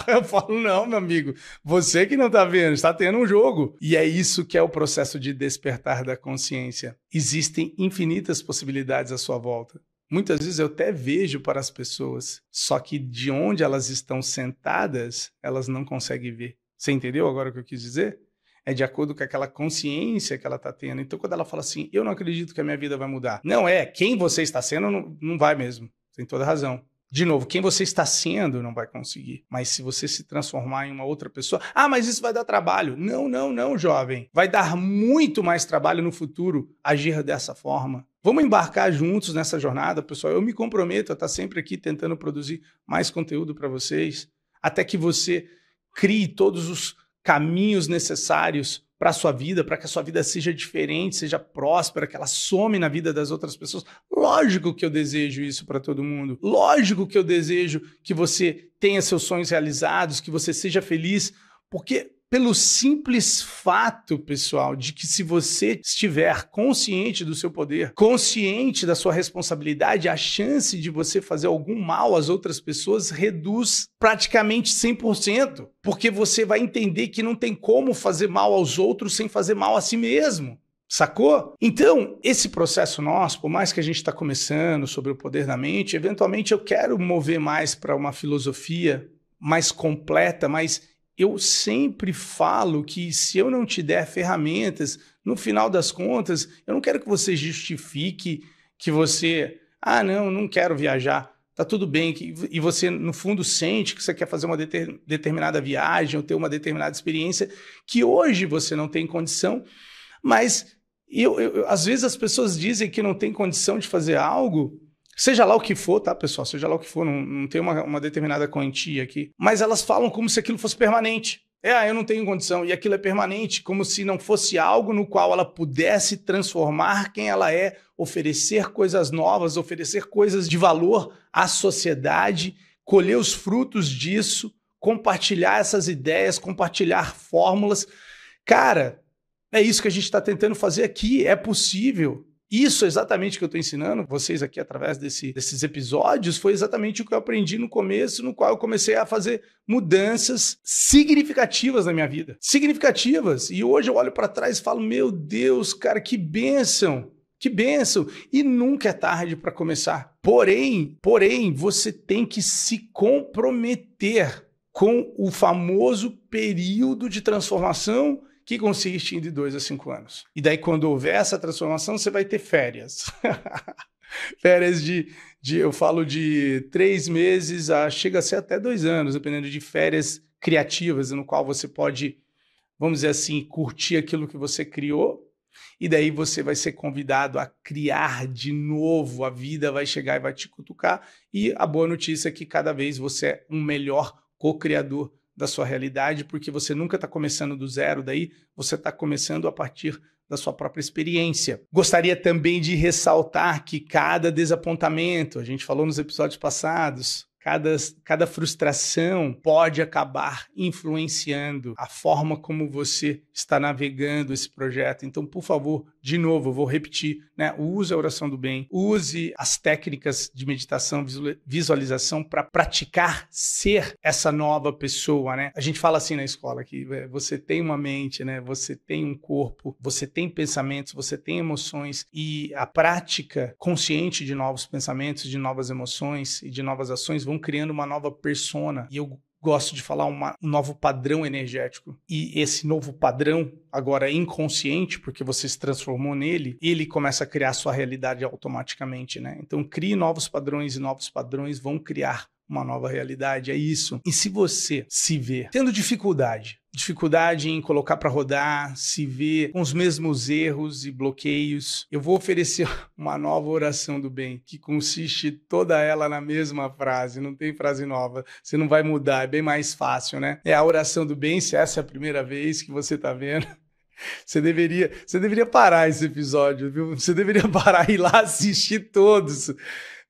Eu falo, não, meu amigo, você que não tá vendo, está tendo um jogo. E é isso que é o processo de despertar da consciência. Existem infinitas possibilidades à sua volta. Muitas vezes eu até vejo para as pessoas, só que de onde elas estão sentadas, elas não conseguem ver. Você entendeu agora o que eu quis dizer? É de acordo com aquela consciência que ela está tendo. Então, quando ela fala assim, eu não acredito que a minha vida vai mudar. Não é, quem você está sendo não vai mesmo. Tem toda razão. De novo, quem você está sendo não vai conseguir. Mas se você se transformar em uma outra pessoa... mas isso vai dar trabalho. Não, jovem. Vai dar muito mais trabalho no futuro agir dessa forma. Vamos embarcar juntos nessa jornada, pessoal. Eu me comprometo a estar sempre aqui tentando produzir mais conteúdo para vocês, até que você crie todos os caminhos necessários para a sua vida, para que a sua vida seja diferente, seja próspera, que ela some na vida das outras pessoas. Lógico que eu desejo isso para todo mundo. Lógico que eu desejo que você tenha seus sonhos realizados, que você seja feliz, porque pelo simples fato, pessoal, de que se você estiver consciente do seu poder, consciente da sua responsabilidade, a chance de você fazer algum mal às outras pessoas reduz praticamente 100%, porque você vai entender que não tem como fazer mal aos outros sem fazer mal a si mesmo. Sacou? Então, esse processo nosso, por mais que a gente está começando sobre o poder da mente, eventualmente eu quero mover mais para uma filosofia mais completa, mas eu sempre falo que se eu não te der ferramentas, no final das contas, eu não quero que você justifique que você Ah, não quero viajar. Tá tudo bem. E você, no fundo, sente que você quer fazer uma determinada viagem ou ter uma determinada experiência que hoje você não tem condição, mas às vezes as pessoas dizem que não tem condição de fazer algo, seja lá o que for, tá, pessoal? Seja lá o que for, não tem uma determinada quantia aqui, mas elas falam como se aquilo fosse permanente. Eu não tenho condição, e aquilo é permanente, como se não fosse algo no qual ela pudesse transformar quem ela é, oferecer coisas novas, oferecer coisas de valor à sociedade, colher os frutos disso, compartilhar essas ideias, compartilhar fórmulas. Cara, é isso que a gente está tentando fazer aqui, é possível. Isso exatamente que eu estou ensinando vocês aqui através desses episódios foi exatamente o que eu aprendi no começo, no qual eu comecei a fazer mudanças significativas na minha vida. Significativas. E hoje eu olho para trás e falo, meu Deus, cara, que bênção. Que bênção! E nunca é tarde para começar. Porém, você tem que se comprometer com o famoso período de transformação que consiste em de 2 a 5 anos. E daí, quando houver essa transformação, você vai ter férias. Férias eu falo de 3 meses chega a ser até 2 anos, dependendo de férias criativas, no qual você pode, vamos dizer assim, curtir aquilo que você criou, e daí você vai ser convidado a criar de novo, a vida vai chegar e vai te cutucar, e a boa notícia é que cada vez você é um melhor co-criador da sua realidade, porque você nunca está começando do zero, daí você está começando a partir da sua própria experiência. Gostaria também de ressaltar que cada desapontamento, a gente falou nos episódios passados, cada frustração pode acabar influenciando a forma como você está navegando esse projeto. Então, por favor, de novo, eu vou repetir, né? Use a oração do bem, use as técnicas de meditação, visualização para praticar ser essa nova pessoa, né? A gente fala assim na escola que você tem uma mente, né? Você tem um corpo, você tem pensamentos, você tem emoções, e a prática consciente de novos pensamentos, de novas emoções e de novas ações vão criando uma nova persona. E eu gosto de falar um novo padrão energético. E esse novo padrão, agora inconsciente, porque você se transformou nele, ele começa a criar a sua realidade automaticamente, né? Então, crie novos padrões, e novos padrões vão criar uma nova realidade, é isso. E se você se vê tendo dificuldade em colocar para rodar, se vê com os mesmos erros e bloqueios, eu vou oferecer uma nova oração do bem, que consiste toda ela na mesma frase, não tem frase nova, você não vai mudar, é bem mais fácil, né? É a oração do bem, se essa é a primeira vez que você tá vendo, você deveria parar esse episódio, viu? Você deveria parar e ir lá assistir todos.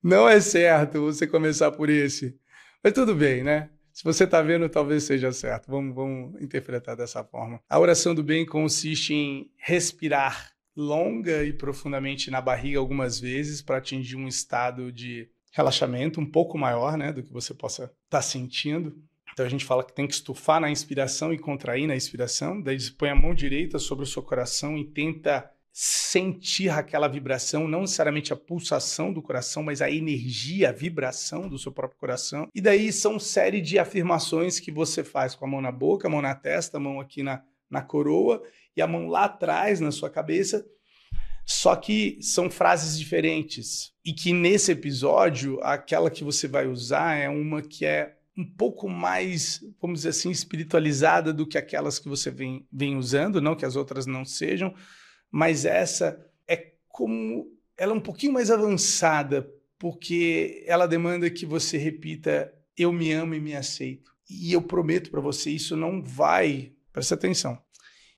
Não é certo você começar por esse. Mas tudo bem, né? Se você está vendo, talvez seja certo. Vamos interpretar dessa forma. A oração do bem consiste em respirar longa e profundamente na barriga algumas vezes para atingir um estado de relaxamento um pouco maior, né, do que você possa estar sentindo. Então a gente fala que tem que estufar na inspiração e contrair na expiração. Daí você põe a mão direita sobre o seu coração e tenta sentir aquela vibração, não necessariamente a pulsação do coração, mas a energia, a vibração do seu próprio coração. E daí são série de afirmações que você faz com a mão na boca, a mão na testa, a mão aqui na coroa e a mão lá atrás na sua cabeça. Só que são frases diferentes. E que nesse episódio, aquela que você vai usar é uma que é um pouco mais, vamos dizer assim, espiritualizada do que aquelas que você vem usando, não que as outras não sejam, mas essa ela é um pouquinho mais avançada, porque ela demanda que você repita: eu me amo e me aceito. E eu prometo para você, isso não vai, presta atenção,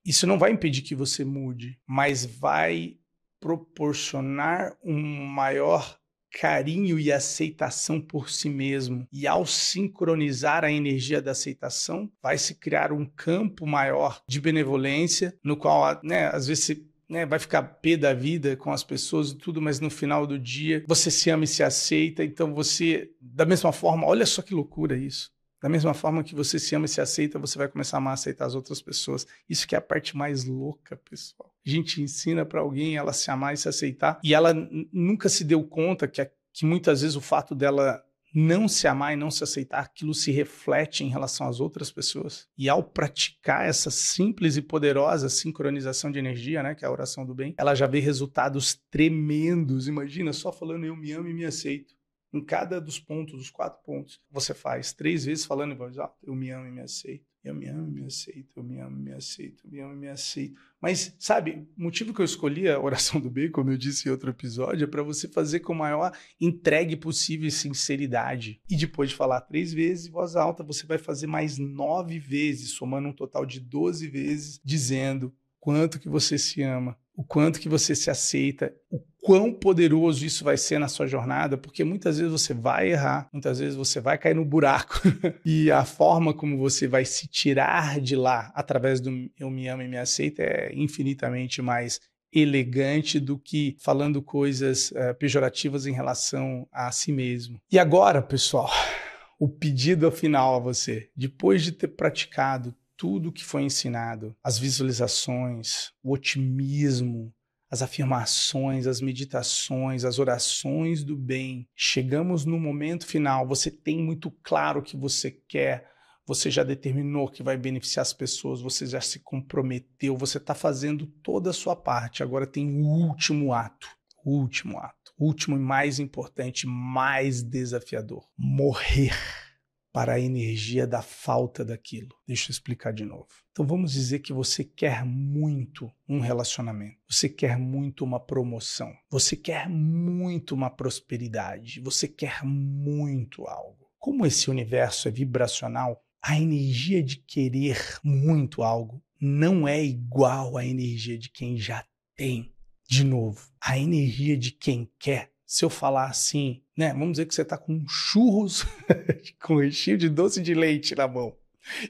isso não vai impedir que você mude, mas vai proporcionar um maior carinho e aceitação por si mesmo. E ao sincronizar a energia da aceitação, vai se criar um campo maior de benevolência, no qual, né, às vezes você vai ficar pé da vida com as pessoas e tudo, mas no final do dia você se ama e se aceita. Então você, da mesma forma, olha só que loucura isso. Da mesma forma que você se ama e se aceita, você vai começar a amar e aceitar as outras pessoas. Isso que é a parte mais louca, pessoal. A gente ensina para alguém ela se amar e se aceitar, e ela nunca se deu conta que muitas vezes o fato dela não se amar e não se aceitar, aquilo se reflete em relação às outras pessoas. E ao praticar essa simples e poderosa sincronização de energia, né, que é a oração do bem, ela já vê resultados tremendos. Imagina, só falando eu me amo e me aceito. Em cada dos pontos, dos 4 pontos, você faz 3 vezes falando em voz alta, eu me amo e me aceito. Eu me amo e me aceito, eu me amo e me aceito, eu me amo e me aceito. Mas, sabe, o motivo que eu escolhi a oração do bem, como eu disse em outro episódio, é para você fazer com a maior entregue possível e sinceridade. E depois de falar 3 vezes em voz alta, você vai fazer mais 9 vezes, somando um total de 12 vezes, dizendo quanto que você se ama, o quanto que você se aceita, o quão poderoso isso vai ser na sua jornada, porque muitas vezes você vai errar, muitas vezes você vai cair no buraco e a forma como você vai se tirar de lá através do eu me amo e me aceito é infinitamente mais elegante do que falando coisas pejorativas em relação a si mesmo. E agora, pessoal, o pedido final a você, depois de ter praticado tudo que foi ensinado, as visualizações, o otimismo, as afirmações, as meditações, as orações do bem, chegamos no momento final, você tem muito claro o que você quer, você já determinou que vai beneficiar as pessoas, você já se comprometeu, você está fazendo toda a sua parte, agora tem o último ato, o último e mais importante, mais desafiador, morrer para a energia da falta daquilo. Deixa eu explicar de novo. Então vamos dizer que você quer muito um relacionamento, você quer muito uma promoção, você quer muito uma prosperidade, você quer muito algo. Como esse universo é vibracional, a energia de querer muito algo não é igual à energia de quem já tem. De novo, a energia de quem quer. Se eu falar assim, né? Vamos dizer que você está com churros com recheio de doce de leite na mão.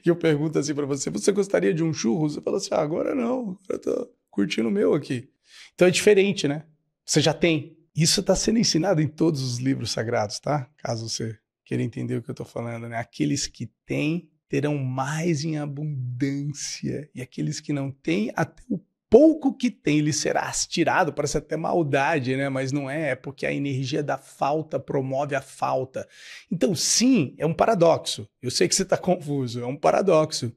E eu pergunto assim para você, você gostaria de um churros? Você fala assim, agora não, eu tô curtindo o meu aqui. Então é diferente, né? Você já tem. Isso está sendo ensinado em todos os livros sagrados, tá? Caso você queira entender o que eu estou falando, né? Aqueles que têm terão mais em abundância. E aqueles que não têm, até o pouco que tem lhe será tirado, parece até maldade, né? Mas não é porque a energia da falta promove a falta. Então, sim, é um paradoxo. Eu sei que você está confuso, é um paradoxo.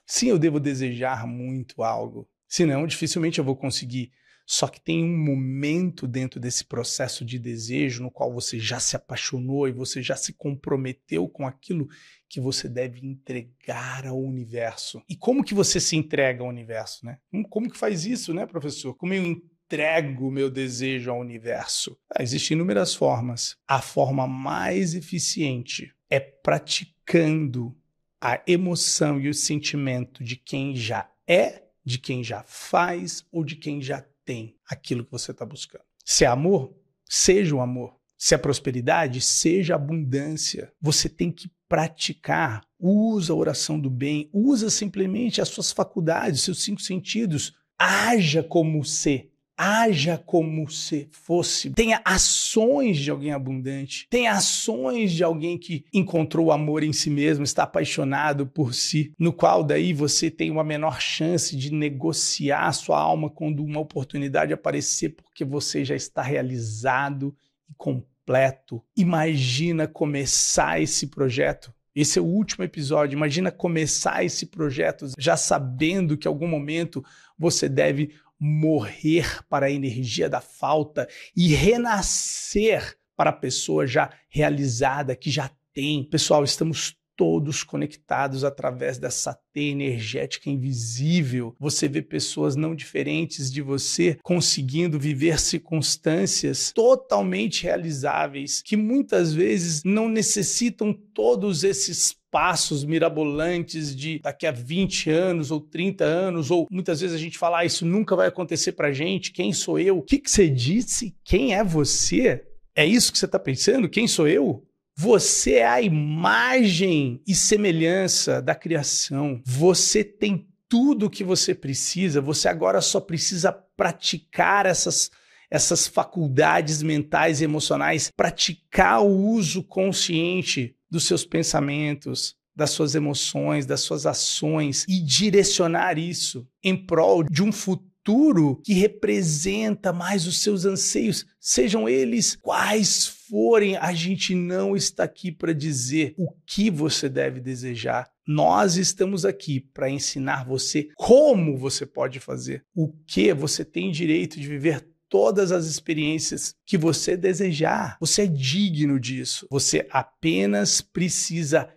Sim, eu devo desejar muito algo, senão dificilmente eu vou conseguir. Só que tem um momento dentro desse processo de desejo no qual você já se apaixonou e você já se comprometeu com aquilo que você deve entregar ao universo. E como que você se entrega ao universo, né? Como que faz isso, né, professor? Como eu entrego o meu desejo ao universo? Existem inúmeras formas. A forma mais eficiente é praticando a emoção e o sentimento de quem já é, de quem já faz ou de quem já tem aquilo que você está buscando. Se é amor, seja o amor. Se é prosperidade, seja abundância. Você tem que praticar. Usa a oração do bem. Usa simplesmente as suas faculdades, seus 5 sentidos. Haja como se. Haja como se fosse. Tenha ações de alguém abundante. Tenha ações de alguém que encontrou o amor em si mesmo, está apaixonado por si, no qual daí você tem uma menor chance de negociar a sua alma quando uma oportunidade aparecer, porque você já está realizado e completo. Imagina começar esse projeto. Esse é o último episódio. Imagina começar esse projeto já sabendo que em algum momento você deve morrer para a energia da falta e renascer para a pessoa já realizada, que já tem. Pessoal, estamos todos conectados através dessa teia energética invisível. Você vê pessoas não diferentes de você conseguindo viver circunstâncias totalmente realizáveis, que muitas vezes não necessitam todos esses passos mirabolantes de daqui a 20 anos ou 30 anos, ou muitas vezes a gente fala, isso nunca vai acontecer pra gente, quem sou eu? O que você disse? Quem é você? É isso que você está pensando? Quem sou eu? Você é a imagem e semelhança da criação. Você tem tudo o que você precisa, você agora só precisa praticar essas faculdades mentais e emocionais, praticar o uso consciente dos seus pensamentos, das suas emoções, das suas ações e direcionar isso em prol de um futuro futuro que representa mais os seus anseios, sejam eles quais forem. A gente não está aqui para dizer o que você deve desejar. Nós estamos aqui para ensinar você como você pode fazer, o que você tem direito de viver todas as experiências que você desejar. Você é digno disso. Você apenas precisa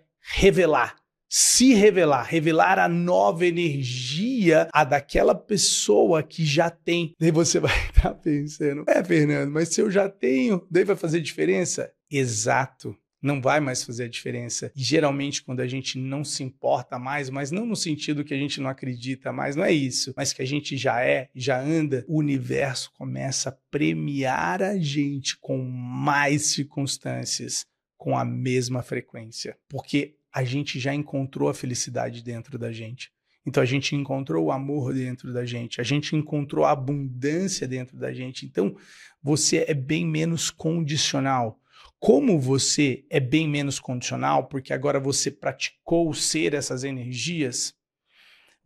se revelar a nova energia, a daquela pessoa que já tem. Daí você vai estar pensando, Fernando, mas se eu já tenho, daí vai fazer diferença? Exato. Não vai mais fazer a diferença. E geralmente quando a gente não se importa mais, mas não no sentido que a gente não acredita mais, não é isso, mas que a gente já anda, o universo começa a premiar a gente com mais circunstâncias, com a mesma frequência. Porque a gente já encontrou a felicidade dentro da gente. Então a gente encontrou o amor dentro da gente, a gente encontrou a abundância dentro da gente. Então você é bem menos condicional. Como você é bem menos condicional, porque agora você praticou ser essas energias,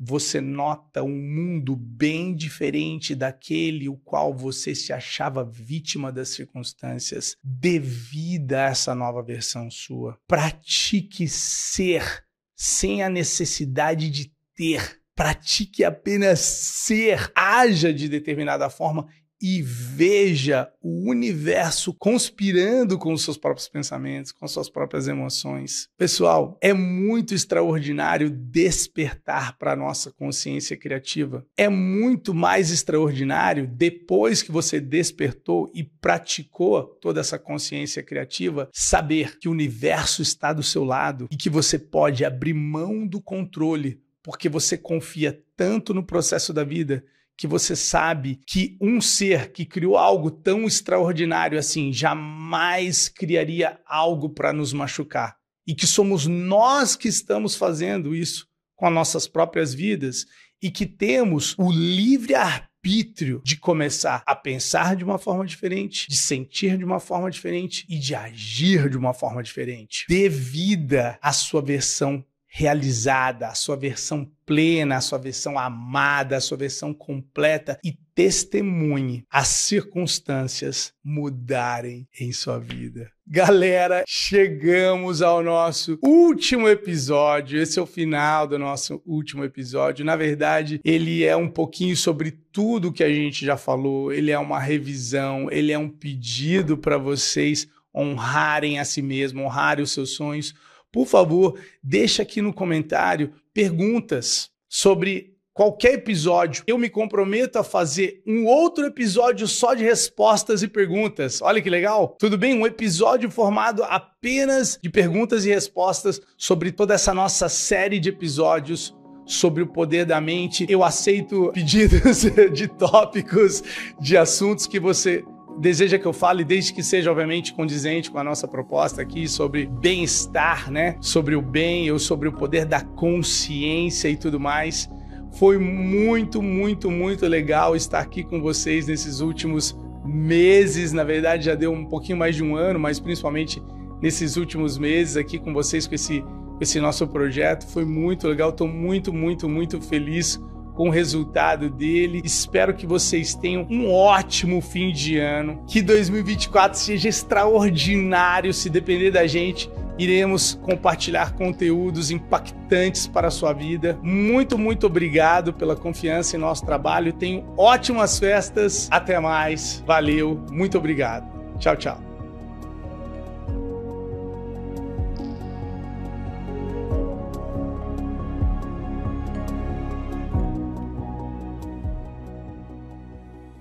você nota um mundo bem diferente daquele o qual você se achava vítima das circunstâncias devido a essa nova versão sua. Pratique ser sem a necessidade de ter. Pratique apenas ser. Haja de determinada forma e veja o universo conspirando com os seus próprios pensamentos, com suas próprias emoções. Pessoal, é muito extraordinário despertar para a nossa consciência criativa. É muito mais extraordinário, depois que você despertou e praticou toda essa consciência criativa, saber que o universo está do seu lado e que você pode abrir mão do controle, porque você confia tanto no processo da vida que você sabe que um ser que criou algo tão extraordinário assim jamais criaria algo para nos machucar. E que somos nós que estamos fazendo isso com as nossas próprias vidas e que temos o livre-arbítrio de começar a pensar de uma forma diferente, de sentir de uma forma diferente e de agir de uma forma diferente. Dê vida à sua versão realizada, a sua versão plena, a sua versão amada, a sua versão completa e testemunhe as circunstâncias mudarem em sua vida. Galera, chegamos ao nosso último episódio. Esse é o final do nosso último episódio. Na verdade, ele é um pouquinho sobre tudo que a gente já falou. Ele é uma revisão, ele é um pedido para vocês honrarem a si mesmos, honrarem os seus sonhos. Por favor, deixa aqui no comentário perguntas sobre qualquer episódio. Eu me comprometo a fazer um outro episódio só de respostas e perguntas. Olha que legal! Tudo bem? Um episódio formado apenas de perguntas e respostas sobre toda essa nossa série de episódios sobre o poder da mente. Eu aceito pedidos de tópicos, de assuntos que você deseja que eu fale, desde que seja, obviamente, condizente com a nossa proposta aqui sobre bem-estar, né? Sobre o bem ou sobre o poder da consciência e tudo mais. Foi muito, muito, muito legal estar aqui com vocês nesses últimos meses. Na verdade, já deu um pouquinho mais de um ano, mas principalmente nesses últimos meses aqui com vocês, com esse nosso projeto. Foi muito legal, estou muito, muito, muito feliz com o resultado dele. Espero que vocês tenham um ótimo fim de ano, que 2024 seja extraordinário. Se depender da gente, iremos compartilhar conteúdos impactantes para a sua vida. Muito, muito obrigado pela confiança em nosso trabalho. Tenham ótimas festas. Até mais. Valeu. Muito obrigado. Tchau, tchau.